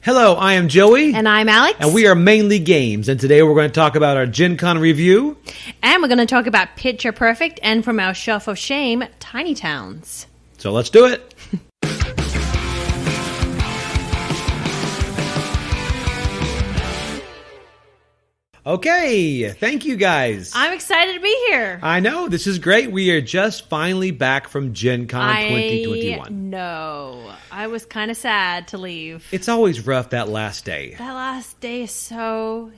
Hello, I am Joey. And I'm Alex. And we are Mainly Games. And today we're going to talk about our Gencon review. And we're going to talk about Picture Perfect and from our Shelf of Shame, Tiny Towns. So let's do it. Okay, thank you guys. I'm excited to be here. I know, this is great. We are just finally back from Gencon 2021. No, I was kind of sad to leave. It's always rough that last day. That last day is so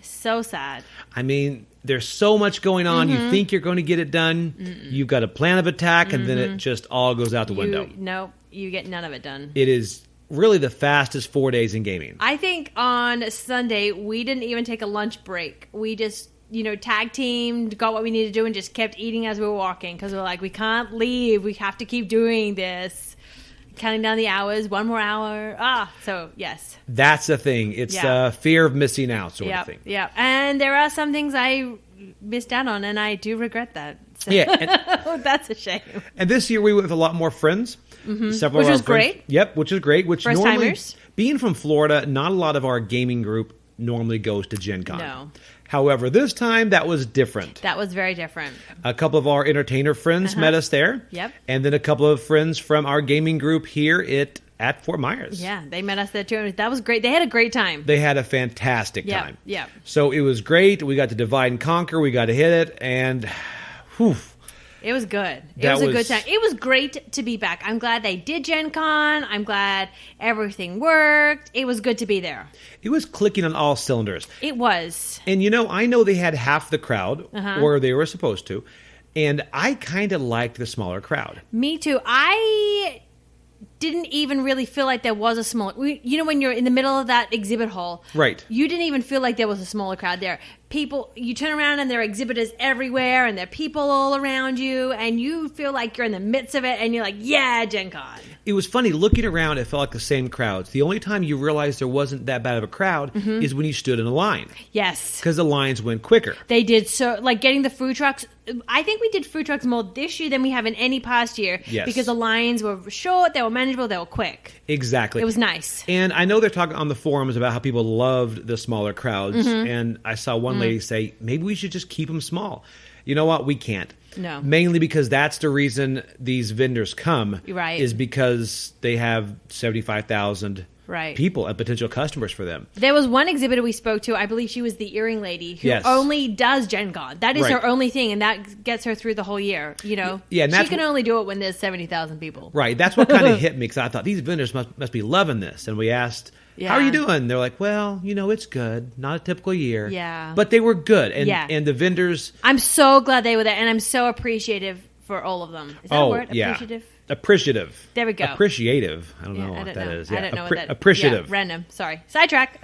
sad. I mean, there's so much going on. You think you're going to get it done. You've got a plan of attack, and then it just all goes out the window. No, you get none of it done. It is really the fastest 4 days in gaming. I think on Sunday, we didn't even take a lunch break. We just, tag teamed, got what we needed to do, and just kept eating as we were walking. Because we're like, we can't leave. We have to keep doing this. Counting down the hours, one more hour. So, yes. That's the thing. It's fear of missing out sort of thing. Yeah, and there are some things I missed out on, and I do regret that. So. Yeah. That's a shame. And this year we went with a lot more friends. Which was great. Yep, which is great. Which First normally, timers. being from Florida, not a lot of our gaming group normally goes to Gen Con. No. However, this time that was different. That was very different. A couple of our entertainer friends met us there. Yep. And then a couple of friends from our gaming group here at Fort Myers. Yeah, they met us there too. That was great. They had a great time. They had a fantastic time. Yeah. So it was great. We got to divide and conquer. We got to hit it. And whew. It was good. It was a good time. It was great to be back. I'm glad they did Gen Con. I'm glad everything worked. It was good to be there. It was clicking on all cylinders. It was. And I know they had half the crowd, or they were supposed to, and I kind of liked the smaller crowd. Me too. I didn't even really feel like there was a small... when you're in the middle of that exhibit hall... Right. You didn't even feel like there was a smaller crowd there. People... You turn around and there are exhibitors everywhere and there are people all around you and you feel like you're in the midst of it and you're like, yeah, Gen Con. It was funny. Looking around, it felt like the same crowds. The only time you realized there wasn't that bad of a crowd is when you stood in a line. Yes. Because the lines went quicker. They did. So, like getting the food trucks... I think we did food trucks more this year than we have in any past year. Yes. Because the lines were short, they were manageable, they were quick. Exactly. It was nice. And I know they're talking on the forums about how people loved the smaller crowds. And I saw one lady say, maybe we should just keep them small. You know what? We can't. No. Mainly because that's the reason these vendors come. Right. Is because they have 75,000 people and potential customers for them. There was one exhibitor we spoke to, I believe she was the earring lady, who only does Gen Con. That is her only thing, and that gets her through the whole year, Yeah, and she can only do it when there's 70,000 people. Right, that's what kind of hit me, because I thought, these vendors must be loving this. And we asked, how are you doing? They're like, well, it's good. Not a typical year. Yeah. But they were good, and the vendors... I'm so glad they were there, and I'm so appreciative for all of them. Is that a word? Appreciative? Appreciative. There we go. Appreciative. I don't know what that is. I don't know what that is. Appreciative. Yeah, random. Sorry. Sidetrack.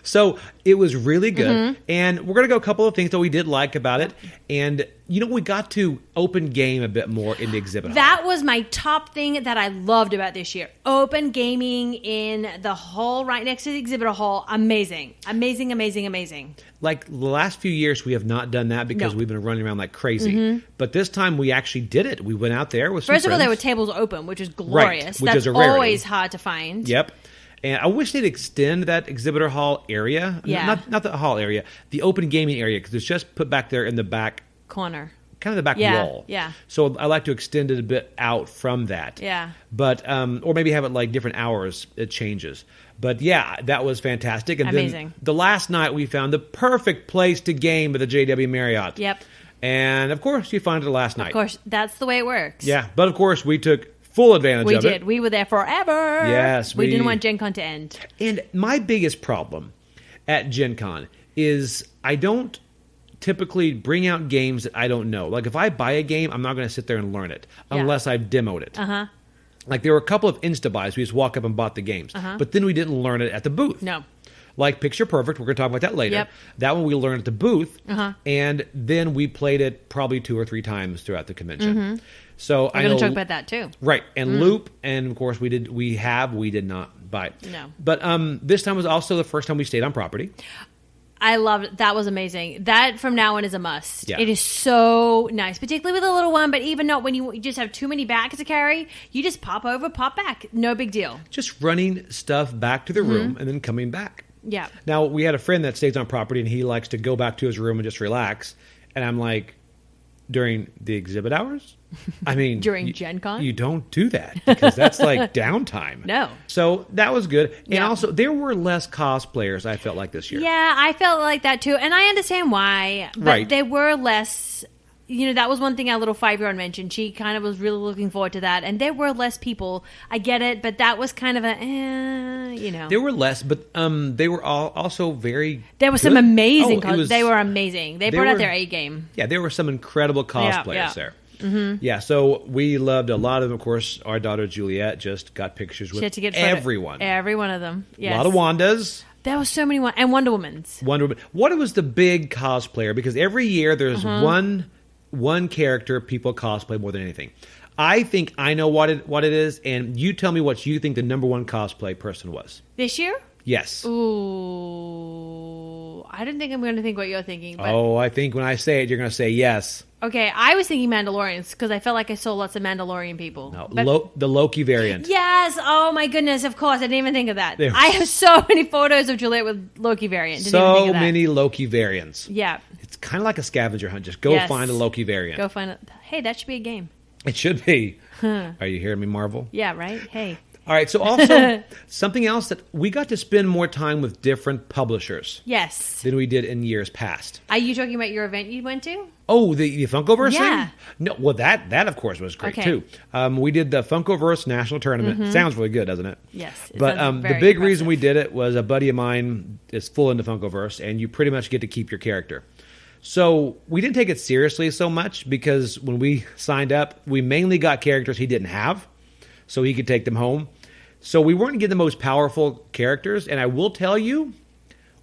So it was really good. And we're going to go a couple of things that we did like about it. And, we got to open game a bit more in the exhibit hall. That was my top thing that I loved about this year. Open gaming in the hall right next to the exhibit hall. Amazing. Amazing, amazing, amazing. Like the last few years, we have not done that because we've been running around like crazy. But this time we actually did it. We went out there with some First of all, friends. there were tables open, which is glorious. Right, which That's is a rarity. Always hard to find. Yep. And I wish they'd extend that exhibitor hall area. Yeah. Not the hall area. The open gaming area, because it's just put back there in the back. Corner. Kind of the back wall. Yeah. So I like to extend it a bit out from that. Yeah. But, or maybe have it like different hours, it changes. But yeah, that was fantastic. And amazing. Then the last night we found the perfect place to game at the JW Marriott. Yep. And of course, you found it last night. Of course, that's the way it works. Yeah. But of course, we took full advantage of it. We did. We were there forever. Yes. We didn't want Gen Con to end. And my biggest problem at Gen Con is I don't typically bring out games that I don't know. Like if I buy a game, I'm not going to sit there and learn it unless I've demoed it. Like there were a couple of insta-buys. We just walk up and bought the games. But then we didn't learn it at the booth. No. Like Picture Perfect. We're going to talk about that later. Yep. That one we learned at the booth. And then we played it probably 2 or 3 times throughout the convention. So We're going to talk about that too. Right. And Loop. And of course we did not buy it. No. But this time was also the first time we stayed on property. I loved it. That was amazing. That from now on is a must. Yeah. It is so nice, particularly with a little one, but even not when you just have too many bags to carry. You just pop over, pop back. No big deal. Just running stuff back to the room and then coming back. Yeah. Now, we had a friend that stays on property, and he likes to go back to his room and just relax. And I'm like, during the exhibit hours? I mean... During Gencon? You don't do that, because that's like downtime. No. So that was good. And Yeah. also, there were less cosplayers, I felt like, this year. Yeah, I felt like that too. And I understand why. But Right. there were less... that was one thing our little 5-year-old mentioned. She kind of was really looking forward to that. And there were less people. I get it, but that was kind of There were less, but they were all also very There were some good. amazing... Oh, it was- they were amazing. They brought out their A game. Yeah, there were some incredible cosplayers Yeah. there. Mm-hmm. Yeah, so we loved a lot of them. Of course, our daughter Juliet just got pictures She with had to get everyone. Every one of them. Yes. A lot of Wandas. There was so many... And Wonder Woman's. Wonder Woman. What was the big cosplayer? Because every year there's one character people cosplay more than anything. I think I know what it is, and you tell me what you think the number one cosplay person was. This year? Yes. Ooh. I don't think I'm going to think what you're thinking. But... Oh, I think when I say it, you're going to say yes. Okay, I was thinking Mandalorians because I felt like I saw lots of Mandalorian people. No, But- the Loki variant. Yes! Oh my goodness, of course. I didn't even think of that. There- I have so many photos of Juliet with Loki variant. Didn't even think So of that. many Loki variants. Yeah. It's kind of like a scavenger hunt. Just go Yes. find a Loki variant. Go find it. Hey, that should be a game. It should be. Are you hearing me, Marvel? Yeah, right? Hey. All right. So also something else that we got to spend more time with different publishers Yes. than we did in years past. Are you talking about your event you went to? Oh, the Funkoverse Yeah. thing? No, well that of course was great Okay. too. We did the Funkoverse National Tournament. Sounds really good, doesn't it? Yes. It But sounds the very big impressive. reason we did it was a buddy of mine is full into Funkoverse, and you pretty much get to keep your character. So we didn't take it seriously so much because when we signed up, we mainly got characters he didn't have, so he could take them home. So we weren't getting the most powerful characters, and I will tell you,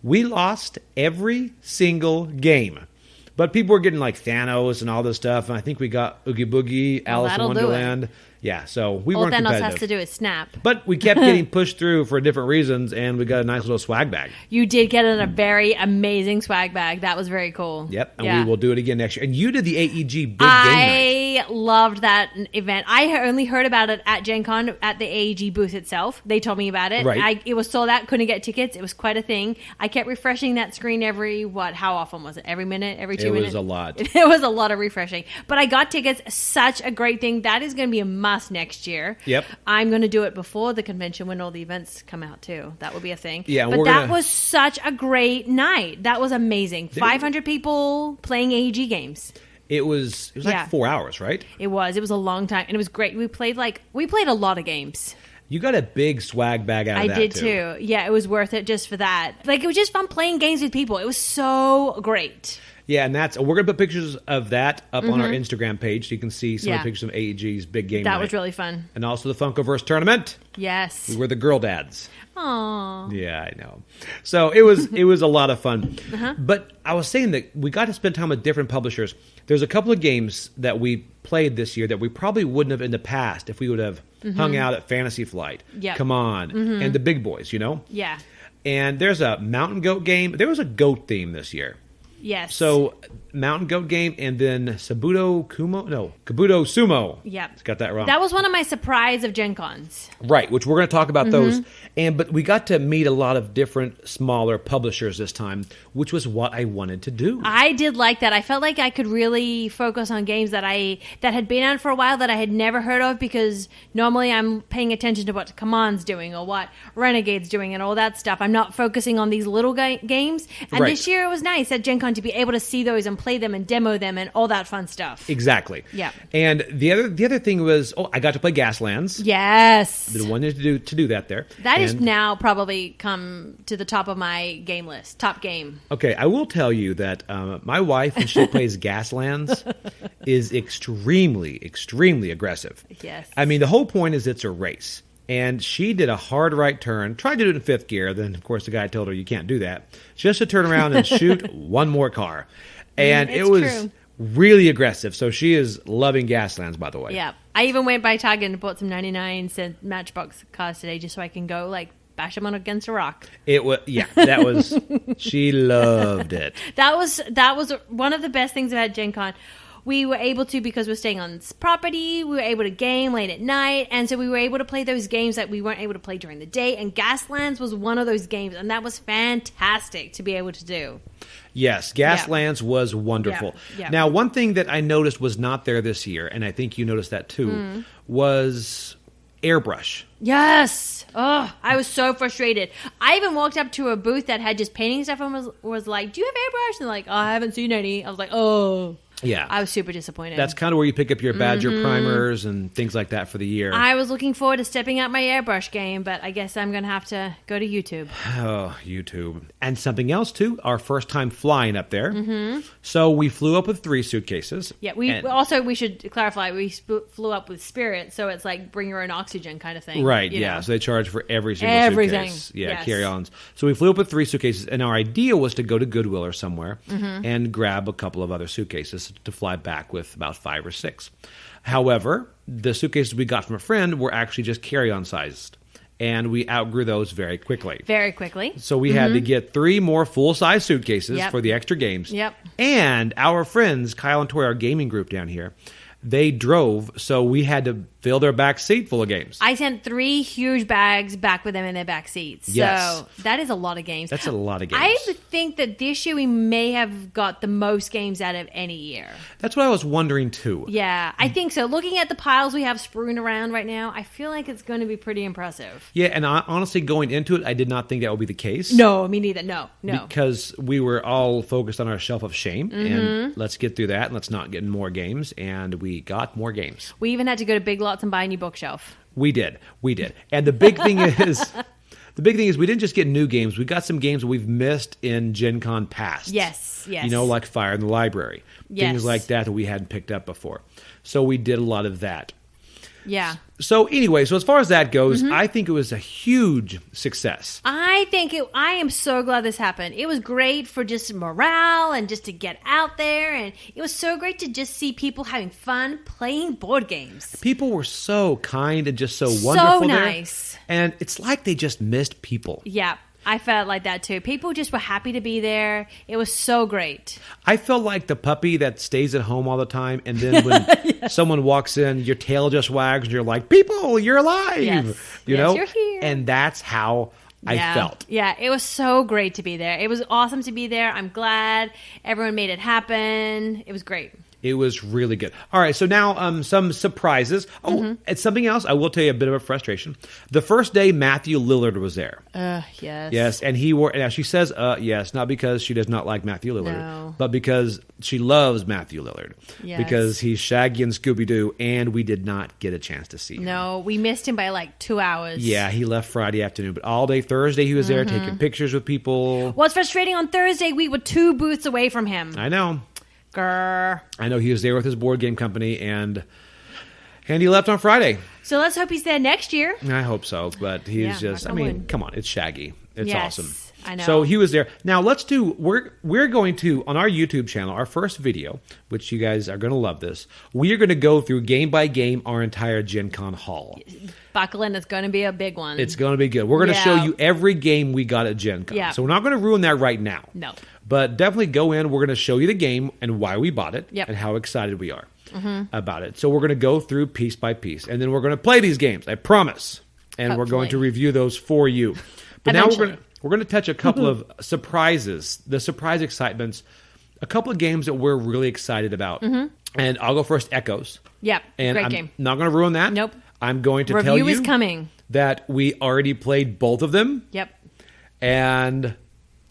we lost every single game. But people were getting like Thanos and all this stuff, and I think we got Oogie Boogie, Alice in that'll do it. Wonderland. Yeah, so we All weren't Thanos competitive. has to do is snap. But we kept getting pushed through for different reasons, and we got a nice little swag bag. You did get in a very amazing swag bag. That was very cool. Yep, and Yeah. we will do it again next year. And you did the AEG big game night. I loved that event. I only heard about it at Gen Con at the AEG booth itself. They told me about it. Right. It was sold out, couldn't get tickets. It was quite a thing. I kept refreshing that screen how often was it? Every minute? Every 2 It was minutes? a lot. It was a lot of refreshing. But I got tickets. Such a great thing. That is going to be a must next year. Yep. I'm going to do it before the convention when all the events come out too. That will be a thing. Yeah, but we're that gonna- was such a great night. That was amazing. 500 people playing AEG games. It was like Yeah. 4 hours, right? It was a long time, and it was great. We played a lot of games. You got a big swag bag out of I that, did too. too. Yeah, it was worth it just for that. Like, it was just fun playing games with people. It was so great. Yeah, and we're going to put pictures of that up on our Instagram page so you can see some of Yeah. the pictures of AEG's big game That night. was really fun. And also the Funkoverse tournament. Yes. We were the girl dads. Aww. Yeah, I know. So it was a lot of fun. Uh-huh. But I was saying that we got to spend time with different publishers. There's a couple of games that we played this year that we probably wouldn't have in the past if we would have hung out at Fantasy Flight, Yep. Come On, and the big boys, you know? Yeah. And there's a Mountain Goat game. There was a goat theme this year. Yes. So Mountain Goat game and then Kabuto Sumo. Yep. It's got that wrong. That was one of my surprise of Gen Cons. Right, which we're going to talk about those. But we got to meet a lot of different smaller publishers this time, which was what I wanted to do. I did like that. I felt like I could really focus on games that had been out for a while that I had never heard of, because normally I'm paying attention to what Command's doing or what Renegade's doing and all that stuff. I'm not focusing on these little games. And Right. this year it was nice at Gen Con to be able to see those and play them and demo them and all that fun stuff. Exactly. Yeah. And the other thing was, I got to play Gaslands. Yes. Been wanting to do that there. That is And- now probably come to the top of my game list. Top game. Okay, I will tell you that my wife, when she plays Gaslands, is extremely, extremely aggressive. Yes. I mean, the whole point is it's a race. And she did a hard right turn, tried to do it in fifth gear. Then, of course, the guy told her, you can't do that. Just to turn around and shoot one more car. And it It's was true. really aggressive. So she is loving Gaslands, by the way. Yeah. I even went by Target and bought some 99-cent Matchbox cars today just so I can go, bash them against a rock. It was, that was, she loved it. That was one of the best things about Gen Con. We were able to, because we're staying on this property, we were able to game late at night, and so we were able to play those games that we weren't able to play during the day, and Gaslands was one of those games, and that was fantastic to be able to do. Yes, Gaslands was wonderful. Yeah. Now, one thing that I noticed was not there this year, and I think you noticed that too, was airbrush. Yes. Oh, I was so frustrated. I even walked up to a booth that had just painting stuff and was like, do you have airbrush? And they're like, oh, I haven't seen any. I was like, oh. Yeah. I was super disappointed. That's kind of where you pick up your Badger primers and things like that for the year. I was looking forward to stepping up my airbrush game, but I guess I'm going to have to go to YouTube. Oh, YouTube. And something else, too. Our first time flying up there. Mm-hmm. So we flew up with 3 suitcases. Yeah, we should clarify, we flew up with Spirit, so it's like bring your own oxygen kind of thing. Right, yeah. So they charge for every single suitcase. Yeah, yes. carry-ons. So we flew up with 3 suitcases, and our idea was to go to Goodwill or somewhere and grab a couple of other suitcases to fly back with about 5 or 6. However, the suitcases we got from a friend were actually just carry-on sized, and we outgrew those very quickly. Very quickly. So we had to get 3 more full-size suitcases for the extra games. Yep. And our friends, Kyle and Tori, our gaming group down here, they drove, so we had to fill their back seat full of games. I sent 3 huge bags back with them in their back seats. Yes. So that is a lot of games. That's a lot of games. I think that this year we may have got the most games out of any year. That's what I was wondering, too. Yeah, I think so. Looking at the piles we have strewn around right now, I feel like it's going to be pretty impressive. Yeah, and honestly, going into it, I did not think that would be the case. No, me neither. No. Because we were all focused on our shelf of shame, and let's get through that, and let's not get more games, and we got more games. We even had to go to Big Lots and buy a new bookshelf. We did. And the big thing is... The big thing is we didn't just get new games. We got some games we've missed in Gen Con past. Yes. You know, like Fire in the Library. Yes. Things like that we hadn't picked up before. So we did a lot of that. Yeah. So anyway, so as far as that goes, I think it was a huge success. I am so glad this happened. It was great for just morale and just to get out there. And it was so great to just see people having fun playing board games. People were so kind and just so wonderful so there. nice. And it's like they just missed people. Yeah. I felt like that too. People just were happy to be there. It was so great. I felt like the puppy that stays at home all the time, and then when someone walks in, your tail just wags, and you're like, "People, you're alive!" Yes. You know, you're here. And that's how I felt. Yeah, it was so great to be there. It was awesome to be there. I'm glad everyone made it happen. It was great. It was really good. All right, so now some surprises. Oh, it's something else. I will tell you a bit of a frustration. The first day, Matthew Lillard was there. Yes. Yes, and he wore. Now she says, yes, not because she does not like Matthew Lillard, but because she loves Matthew Lillard. Yes. Because he's Shaggy and Scooby-Doo, and we did not get a chance to see him. No, we missed him by like 2 hours. Yeah, he left Friday afternoon, but all day Thursday he was there taking pictures with people. What's frustrating, on Thursday we were 2 booths away from him. I know. Grr. I know he was there with his board game company, and he left on Friday. So let's hope he's there next year. I hope so, but he's just, I mean, come on, it's Shaggy. It's awesome. I know. So he was there. Now we're going to, on our YouTube channel, our first video, which you guys are going to love this, we are going to go through game by game our entire Gen Con haul. Buckle in, it's going to be a big one. It's going to be good. We're going to show you every game we got at Gen Con. Yeah. So we're not going to ruin that right now. No. But definitely go in. We're going to show you the game and why we bought it and how excited we are about it. So we're going to go through piece by piece. And then we're going to play these games, I promise. And we're going to review those for you. But now we're going to touch a couple of surprises, the surprise excitements, a couple of games that we're really excited about. And I'll go first, Echoes. Yep, and great I'm game. Not going to ruin that. Nope. I'm going to tell you is coming. That we already played both of them. Yep. And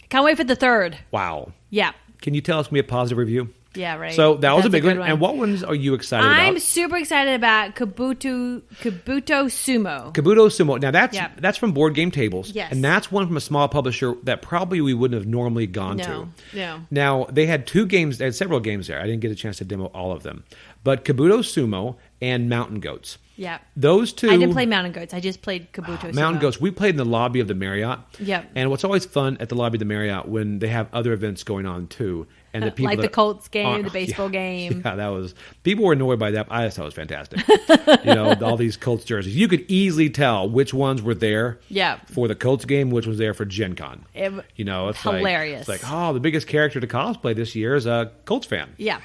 can't wait for the third. Wow. Yeah. Can you tell us me a positive review? Yeah, right. So that was a big good one. And what ones are you excited about? I'm super excited about Kabuto Sumo. Kabuto Sumo. Now that's from Board Game Tables. Yes. And that's one from a small publisher that probably we wouldn't have normally gone to. No. Now they had 2 games. They had several games there. I didn't get a chance to demo all of them. But Kabuto Sumo and Mountain Goats. Yeah. Those 2. I didn't play Mountain Goats. I just played Kabuto Sumo. Mountain Goats. We played in the lobby of the Marriott. Yep. And what's always fun at the lobby of the Marriott when they have other events going on too, And the people like the Colts game, the baseball game. Yeah, that was, people were annoyed by that. I just thought it was fantastic. All these Colts jerseys. You could easily tell which ones were there for the Colts game, which was there for Gen Con. It's hilarious. It's like, oh, the biggest character to cosplay this year is a Colts fan. Yeah.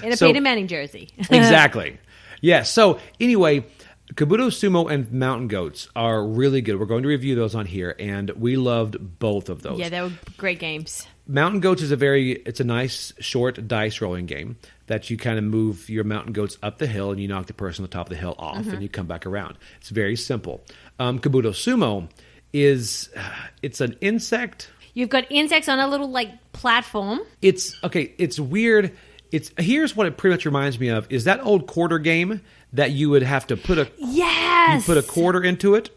In a Peyton Manning jersey. Exactly. Yeah, so anyway, Kabuto Sumo and Mountain Goats are really good. We're going to review those on here, and we loved both of those. Yeah, they were great games. Mountain Goats is a nice, short dice rolling game that you kind of move your mountain goats up the hill, and you knock the person on the top of the hill off, and you come back around. It's very simple. Kabuto Sumo it's an insect. You've got insects on a little, platform. It's weird. Here's what it pretty much reminds me of, is that old quarter game that you would have to put a quarter into it,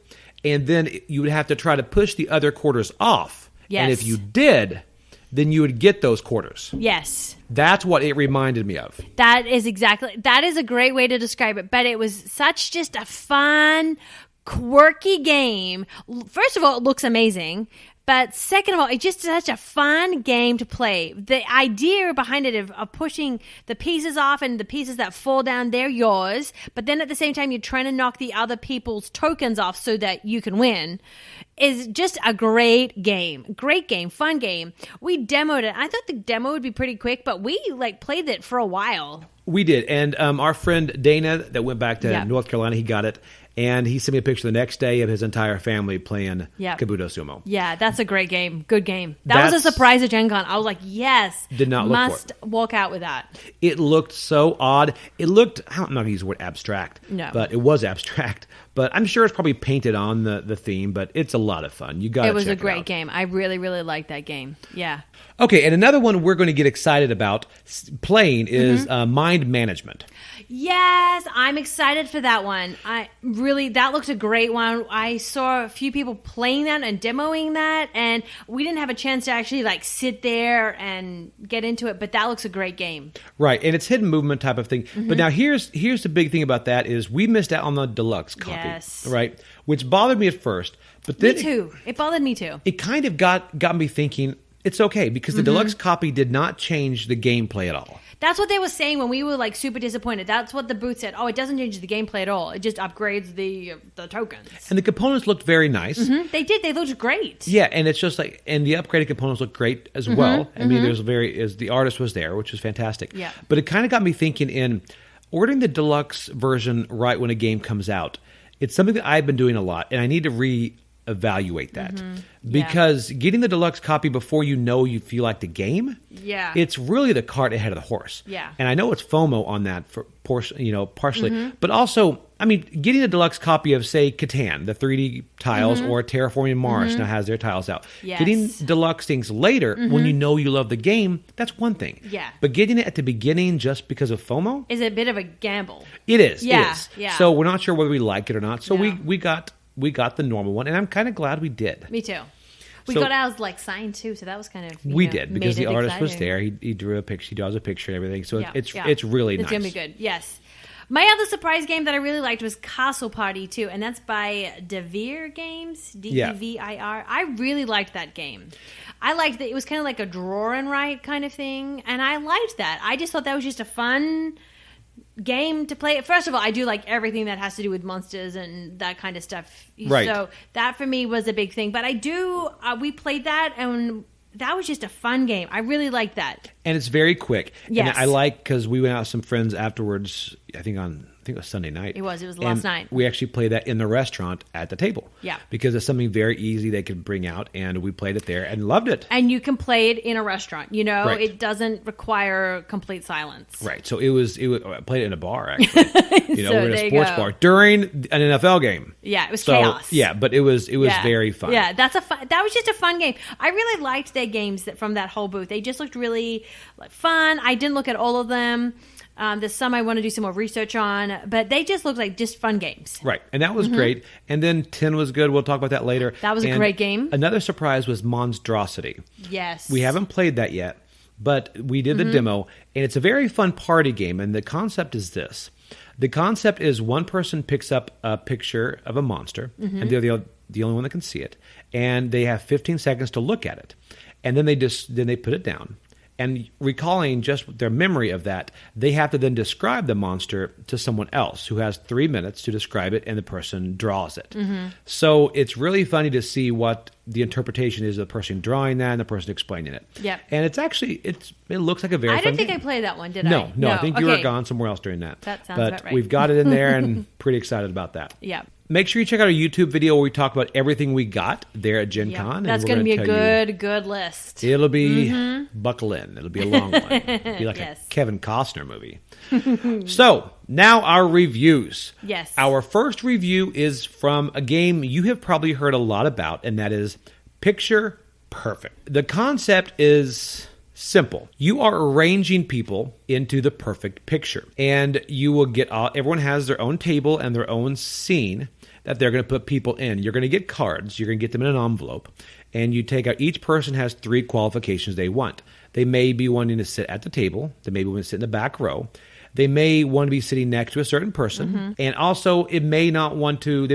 and then you would have to try to push the other quarters off. Yes. And if you did, then you would get those quarters. Yes. That's what it reminded me of. That is a great way to describe it, but it was such just a fun, quirky game. First of all, it looks amazing. But second of all, it's just such a fun game to play. The idea behind it of pushing the pieces off, and the pieces that fall down, they're yours. But then at the same time, you're trying to knock the other people's tokens off so that you can win, is just a great game. Great game, fun game. We demoed it. I thought the demo would be pretty quick, but we played it for a while. We did. And our friend Dana that went back to North Carolina, he got it. And he sent me a picture the next day of his entire family playing Kabuto Sumo. Yeah, that's a great game. Good game. That was a surprise at Gen Con. I was like, yes. Did not look must walk out with that. It looked so odd. It looked, I'm not going to use the word abstract. No. But it was abstract. But I'm sure it's probably painted on the theme, but it's a lot of fun. You got to check it out. It was a great game. I really, really liked that game. Yeah. Okay, and another one we're going to get excited about playing is Mind Management. Yes, I'm excited for that one. That looks a great one. I saw a few people playing that and demoing that, and we didn't have a chance to actually sit there and get into it, but that looks a great game. Right, and it's hidden movement type of thing. But now here's the big thing about that is we missed out on the deluxe copy. Yes. Right, which bothered me at first. But then me too. It bothered me too. It kind of got me thinking, it's okay, because the deluxe copy did not change the gameplay at all. That's what they were saying when we were super disappointed. That's what the booth said. Oh, it doesn't change the gameplay at all. It just upgrades the tokens. And the components looked very nice. They did. They looked great. Yeah, and it's just and the upgraded components look great as well. I mean, the artist was there, which was fantastic. Yeah. But it kind of got me thinking, in ordering the deluxe version right when a game comes out, it's something that I've been doing a lot, and I need to reevaluate that. Because getting the deluxe copy before you feel like the game, it's really the cart ahead of the horse. Yeah. And I know it's FOMO on that for partially, but also, I mean, getting a deluxe copy of, say, Catan, the 3D tiles, or Terraforming Mars now has their tiles out. Yes. Getting deluxe things later when you love the game, that's one thing. Yeah. But getting it at the beginning just because of FOMO is a bit of a gamble. It is. Yeah. It is. Yeah. So we're not sure whether we like it or not. So we got the normal one, and I'm kind of glad we did. Me too. We got ours signed too, so that was kind of we did, because the artist was there. He drew a picture. He draws a picture and everything. So it's really nice. It's gonna be good. Yes. My other surprise game that I really liked was Castle Party 2, and that's by Devir Games, Devir. I really liked that game. I liked that it was kind of like a draw and write kind of thing, and I liked that. I just thought that was just a fun game to play. First of all, I do like everything that has to do with monsters and that kind of stuff. Right. So that for me was a big thing. But I do, we played that, and that was just a fun game. I really liked that. And it's very quick. Yes. And I like, because we went out with some friends afterwards, I think it was Sunday night. It was last night. We actually played that in the restaurant at the table. Yeah. Because it's something very easy they could bring out, and we played it there and loved it. And you can play it in a restaurant, Right. It doesn't require complete silence. Right. So I played it in a bar, actually. So we're in a sports bar during an NFL game. Yeah, it was chaos. Yeah, but it was very fun. Yeah, that was just a fun game. I really liked their games from that whole booth. They just looked really fun. I didn't look at all of them. There's some I want to do some more research on, but they just looked like just fun games. Right, and that was great. And then 10 was good. We'll talk about that later. That was a great game. Another surprise was Monstrosity. Yes. We haven't played that yet, but we did the demo, and it's a very fun party game, and the concept is this. The concept is one person picks up a picture of a monster, and they're the only one that can see it, and they have 15 seconds to look at it. And then they put it down. And recalling just their memory of that, they have to then describe the monster to someone else who has 3 minutes to describe it, and the person draws it. So it's really funny to see what the interpretation is of the person drawing that and the person explaining it. Yep. And it's actually, it looks like a very I fun don't think game. I played that one, did I? No, I think you were gone somewhere else during that. That sounds but about right. we've got it in there and pretty excited about that. Yeah. Make sure you check out our YouTube video where we talk about everything we got there at Gencon. Yep. And That's going to be a good list. It'll be, buckle in. It'll be a long one. It'll be like a Kevin Costner movie. So, now our reviews. Yes. Our first review is from a game you have probably heard a lot about, and that is Picture Perfect. The concept is simple. You are arranging people into the perfect picture, and you will get everyone has their own table and their own scene that they're going to put people in. You're going to get cards. You're going to get them in an envelope, and you take out, each person has 3 qualifications they want. They may be wanting to sit at the table. They may be wanting to sit in the back row. They may want to be sitting next to a certain person, and also they may not want to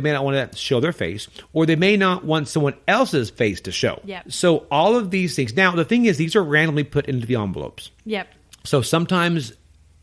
show their face, or they may not want someone else's face to show. Yep. So all of these things. Now, the thing is, these are randomly put into the envelopes. Yep. So sometimes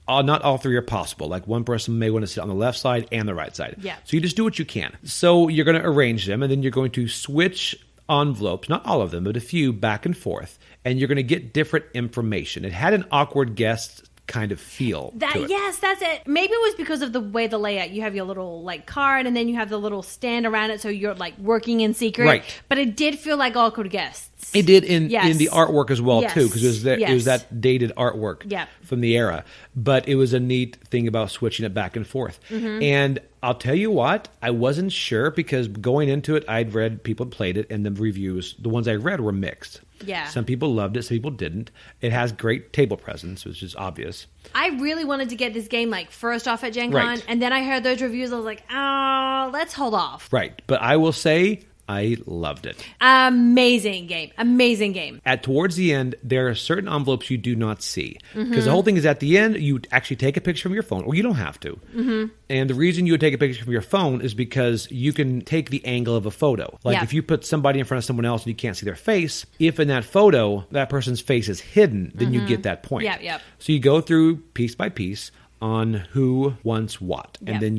not all 3 are possible. Like one person may want to sit on the left side and the right side. Yeah. So you just do what you can. So you're going to arrange them, and then you're going to switch envelopes, not all of them, but a few, back and forth, and you're going to get different information. It had an awkward guest kind of feel to it. Yes, that's it. Maybe it was because of the way the layout. You have your little card, and then you have the little stand around it, so you're working in secret. Right. But it did feel like awkward guests. It did in the artwork as well, too, because it was that dated artwork from the era. But it was a neat thing about switching it back and forth. And I'll tell you what, I wasn't sure, because going into it, I'd read people played it, and the reviews, the ones I read, were mixed. Yeah. Some people loved it, some people didn't. It has great table presence, which is obvious. I really wanted to get this game first off at Gen Con, Right. and then I heard those reviews. I was like, oh, let's hold off. Right. But I will say, I loved it. Amazing game. Amazing game. Towards the end, there are certain envelopes you do not see. Because the whole thing is, at the end, you actually take a picture from your phone, or you don't have to. And the reason you would take a picture from your phone is because you can take the angle of a photo. If you put somebody in front of someone else and you can't see their face, if in that photo, that person's face is hidden, then you get that point. Yep. So you go through piece by piece on who wants what, and then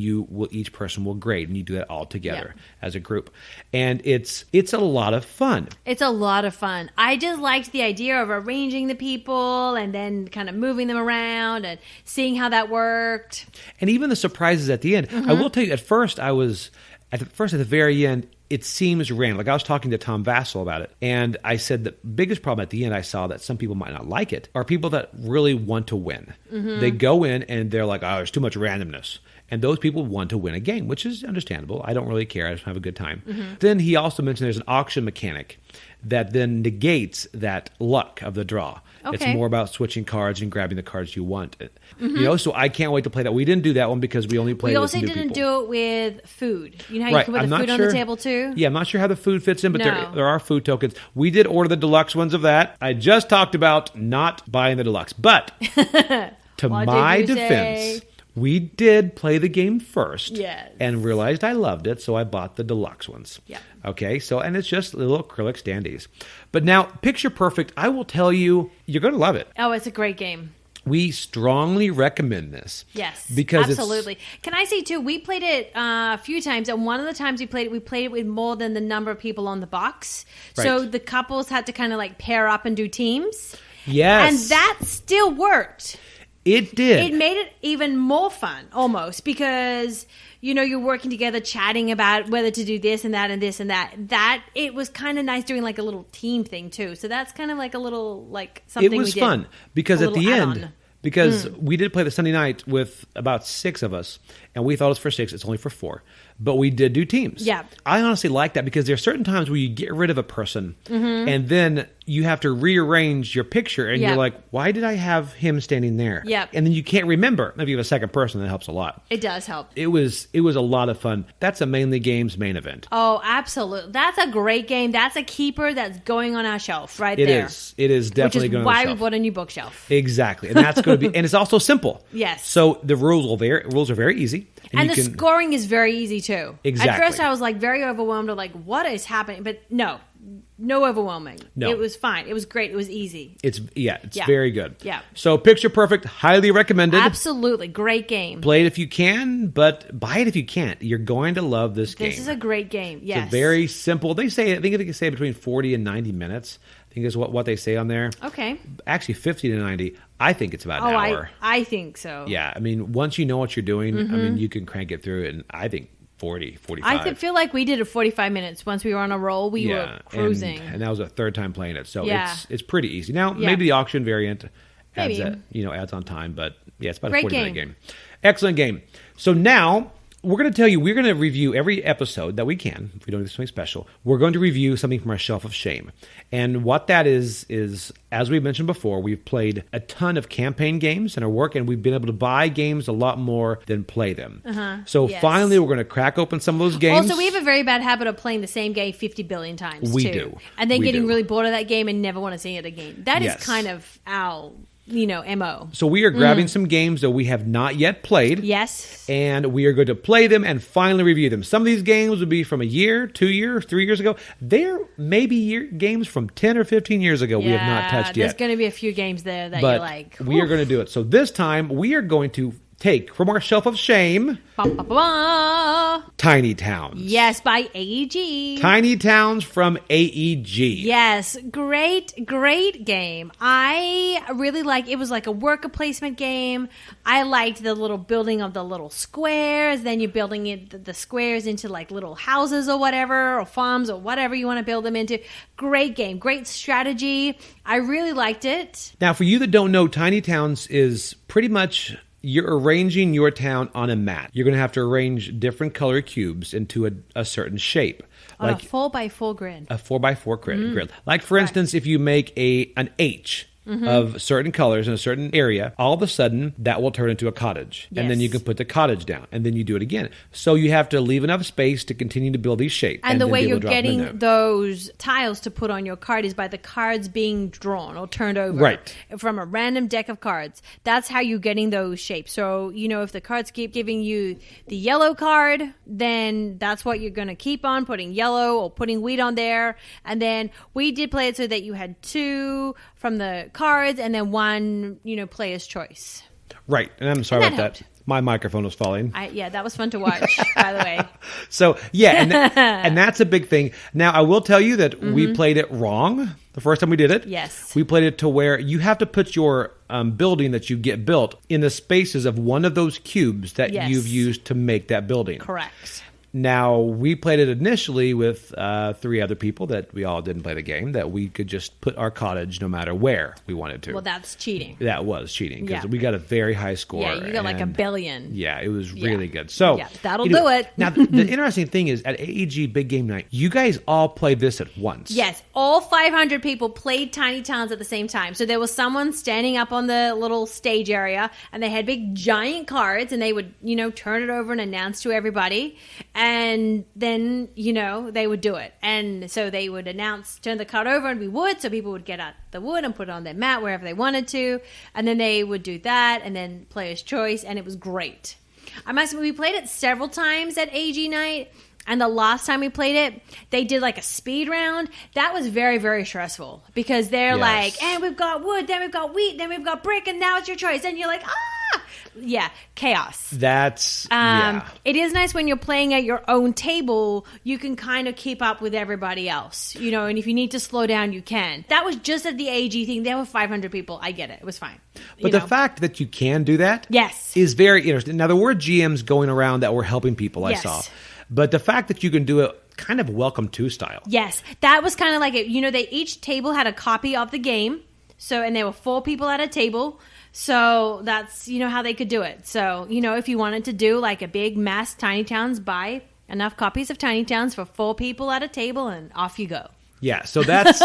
each person will grade, and you do that all together as a group, and it's a lot of fun. It's a lot of fun. I just liked the idea of arranging the people and then kind of moving them around and seeing how that worked, and even the surprises at the end. I will tell you, at the very end, it seems random. I was talking to Tom Vassell about it, and I said the biggest problem at the end I saw that some people might not like it are people that really want to win. They go in and they're like, oh, there's too much randomness. And those people want to win a game, which is understandable. I don't really care. I just have a good time. Then he also mentioned there's an auction mechanic that then negates that luck of the draw. Okay. It's more about switching cards and grabbing the cards you want. So I can't wait to play that. We didn't do that one because we only played it with new people. We also didn't do it with food. You know how you can put the food on the table too? Yeah, I'm not sure how the food fits in, but there are food tokens. We did order the deluxe ones of that. I just talked about not buying the deluxe. But to my defense, we did play the game first and realized I loved it, so I bought the deluxe ones. Yeah. Okay, and it's just little acrylic standees. But now, Picture Perfect, I will tell you, you're going to love it. Oh, it's a great game. We strongly recommend this. Yes, because absolutely. Can I say, too, we played it a few times, and one of the times we played it with more than the number of people on the box. Right. So the couples had to kind of pair up and do teams. Yes. And that still worked. It did. It made it even more fun, almost, because, you're working together, chatting about whether to do this and that and this and that. It was kind of nice doing a little team thing, too. So that's kind of a little, something we did. It was fun, because at the add-on. end, because we did play the Sunday night with about 6 of us, and we thought it was for 6. It's only for 4. But we did do teams. Yeah. I honestly like that, because there are certain times where you get rid of a person, and then you have to rearrange your picture, and you're like, why did I have him standing there? Yep. And then you can't remember. If you have a second person, that helps a lot. It does help. It was a lot of fun. That's a Mainly Games main event. Oh, absolutely. That's a great game. That's a keeper that's going on our shelf right It there. It is definitely going on the Which is why shelf. we bought a new bookshelf. Exactly. And that's going to be, and it's also simple. Yes. So the rules are very easy. And the scoring is very easy too. Exactly. At first I was very overwhelmed of what is happening, but no. no overwhelming. No. It was fine. It was great. It was easy. It's very good. Yeah. So Picture Perfect, highly recommended. Absolutely. Great game. Play it if you can, but buy it if you can't. You're going to love this game. This is a great game. Yes. It's very simple. I think they can say between 40 and 90 minutes. I think is what they say on there. Okay. Actually, 50 to 90. I think it's about an hour. I think so. Yeah. I mean, once you know what you're doing, I mean, you can crank it through it. And I think 40, 45. I feel like we did it 45 minutes. Once we were on a roll, we were cruising. And that was a third time playing it. So it's pretty easy. Now, Yeah. maybe the auction variant adds, Maybe. adds on time. But yeah, it's about Great a 40-minute game. game. Excellent game. So now we're going to tell you, we're going to review every episode that we can. If we don't do something special, we're going to review something from our Shelf of Shame. And what that is, as we mentioned before, we've played a ton of campaign games in our work, and we've been able to buy games a lot more than play them. So finally, we're going to crack open some of those games. Also, we have a very bad habit of playing the same game 50 billion times, We too. do. And then We getting do. really bored of that game and never want to see it again. That is kind of our, MO. So we are grabbing some games that we have not yet played. Yes. And we are going to play them and finally review them. Some of these games will be from a year, 2 years, 3 years ago. They're maybe games from 10 or 15 years ago we have not touched There's yet. going to be a few games there that But you're like, we are going to do it. So this time we are going to take from our Shelf of Shame Tiny Towns. Yes, by AEG. Tiny Towns from AEG. Yes, great game. I really it was like a worker placement game. I liked the little building of the little squares. Then you're building the squares into like little houses or whatever, or farms or whatever you want to build them into. Great game, great strategy. I really liked it. Now, for you that don't know, Tiny Towns is pretty much you're arranging your town on a mat. You're going to have to arrange different color cubes into a certain shape. On a 4x4 grid. A 4x4 grid. Like, for instance, if you make an H of certain colors in a certain area, all of a sudden that will turn into a cottage. And then you can put the cottage down. And then you do it again. So you have to leave enough space to continue to build these shapes. And the then way be able you're to drop them in there. getting those tiles to put on your card is by the cards being drawn or turned over. Right. From a random deck of cards. That's how you're getting those shapes. So, if the cards keep giving you the yellow card, then that's what you're going to keep on, putting yellow or putting wheat on there. And then we did play it so that you had 2 from the cards and then 1, player's choice. Right. And I'm sorry And about that that. My microphone was falling. That was fun to watch, by the way. So, yeah, and that's a big thing. Now, I will tell you that we played it wrong the first time we did it. Yes. We played it to where you have to put your building that you get built in the spaces of one of those cubes that you've used to make that building. Correct. Now, we played it initially with 3 other people that we all didn't play the game, that we could just put our cottage no matter where we wanted to. Well, that's cheating. That was cheating because we got a very high score. Yeah, you got like a billion. Yeah, it was really good. So that'll do it. Now, the interesting thing is at AEG Big Game Night, you guys all played this at once. Yes, all 500 people played Tiny Towns at the same time. So there was someone standing up on the little stage area, and they had big giant cards, and they would, turn it over and announce to everybody. And then, they would do it. And so they would turn the card over and we would. So people would get out the wood and put it on their mat wherever they wanted to. And then they would do that and then player's choice. And it was great. I must admit, we played it several times at AG night. And the last time we played it, they did like a speed round. That was very, very stressful. Because they're like, and we've got wood, then we've got wheat, then we've got brick, and now it's your choice. And you're like, yeah, chaos. That's It is nice when you're playing at your own table. You can kind of keep up with everybody else, and if you need to slow down, you can. That was just at the AG thing. There were 500 people. I get it. It was fine. But the fact that you can do that, is very interesting. Now there were GMs going around that were helping people. I saw, but the fact that you can do it kind of welcome to style. Yes, that was kind of like it. They each table had a copy of the game. So, and there were 4 people at a table. So that's, how they could do it. So, if you wanted to do like a big mass Tiny Towns, buy enough copies of Tiny Towns for 4 people at a table and off you go. Yeah, so that's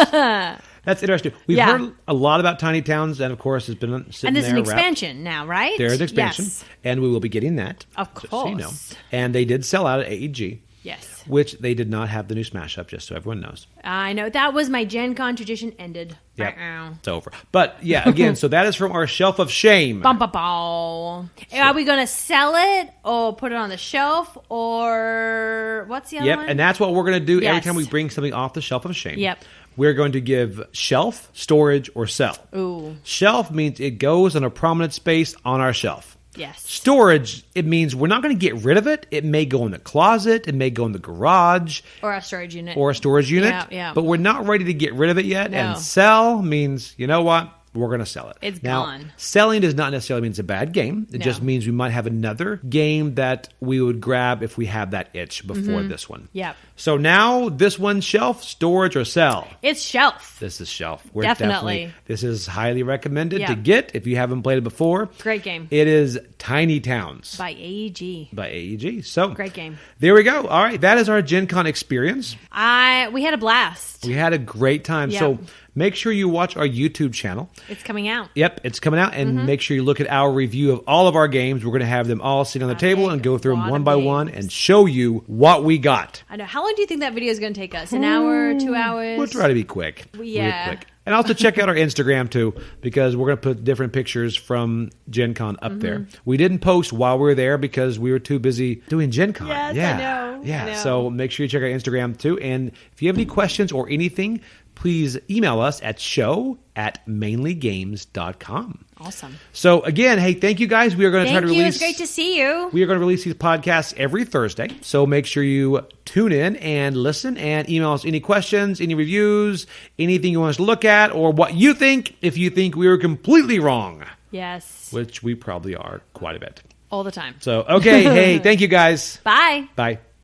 that's interesting. We've heard a lot about Tiny Towns, and of course it's been sitting there. And there's an expansion now, right? There's an expansion, and we will be getting that. Of course. So you know. And they did sell out at AEG. Yes. Which they did not have the new Smash Up, just so everyone knows. I know. That was my Gen Con tradition ended. Yep. It's over. But yeah, again, so that is from our Shelf of Shame. Bum, bum, bum. Are we going to sell it or put it on the shelf or what's the other one? Yep, and that's what we're going to do every Yes. time we bring something off the Shelf of Shame. Yep. We're going to give shelf, storage, or sell. Ooh. Shelf means it goes in a prominent space on our shelf. Yes. Storage, it means we're not going to get rid of it. It may go in the closet. It may go in the garage. Or a storage unit. Or a storage unit. Yeah. But we're not ready to get rid of it yet. No. And sell means, you know what? We're going to sell it. It's now, gone. Selling does not necessarily mean it's a bad game. It No. just means we might have another game that we would grab if we have that itch before this one. Yep. So now this one's shelf, storage, or sell. It's shelf. This is shelf. We're Definitely. This is highly recommended Yeah. to get if you haven't played it before. Great game. It is Tiny Towns By AEG. by AEG. So Great game. there we go. All right, that is our Gen Con experience. We had a blast. We had a great time. Yeah. So make sure you watch our YouTube channel. It's coming out. Yep, it's coming out. And make sure you look at our review of all of our games. We're going to have them all sitting on the table and go through them lot one of by games. one and show you what we got. I know. How long do you think that video is going to take us? An hour, 2 hours? We'll try to be quick. Yeah. Real quick. And also check out our Instagram too, because we're going to put different pictures from Gen Con up there. We didn't post while we were there because we were too busy doing Gen Con. Yes, yeah. I know. Yeah. I know. So make sure you check out Instagram too. And if you have any questions or anything, please email us at show@mainlygames.com. Awesome. So again, hey, thank you guys. We are going to try to Thank you. release. It's great to see you. We are going to release these podcasts every Thursday. So make sure you tune in and listen and email us any questions, any reviews, anything you want us to look at, or what you think if you think we were completely wrong, Yes. which we probably are quite a bit. All the time. So, okay. Hey, thank you guys. Bye. Bye.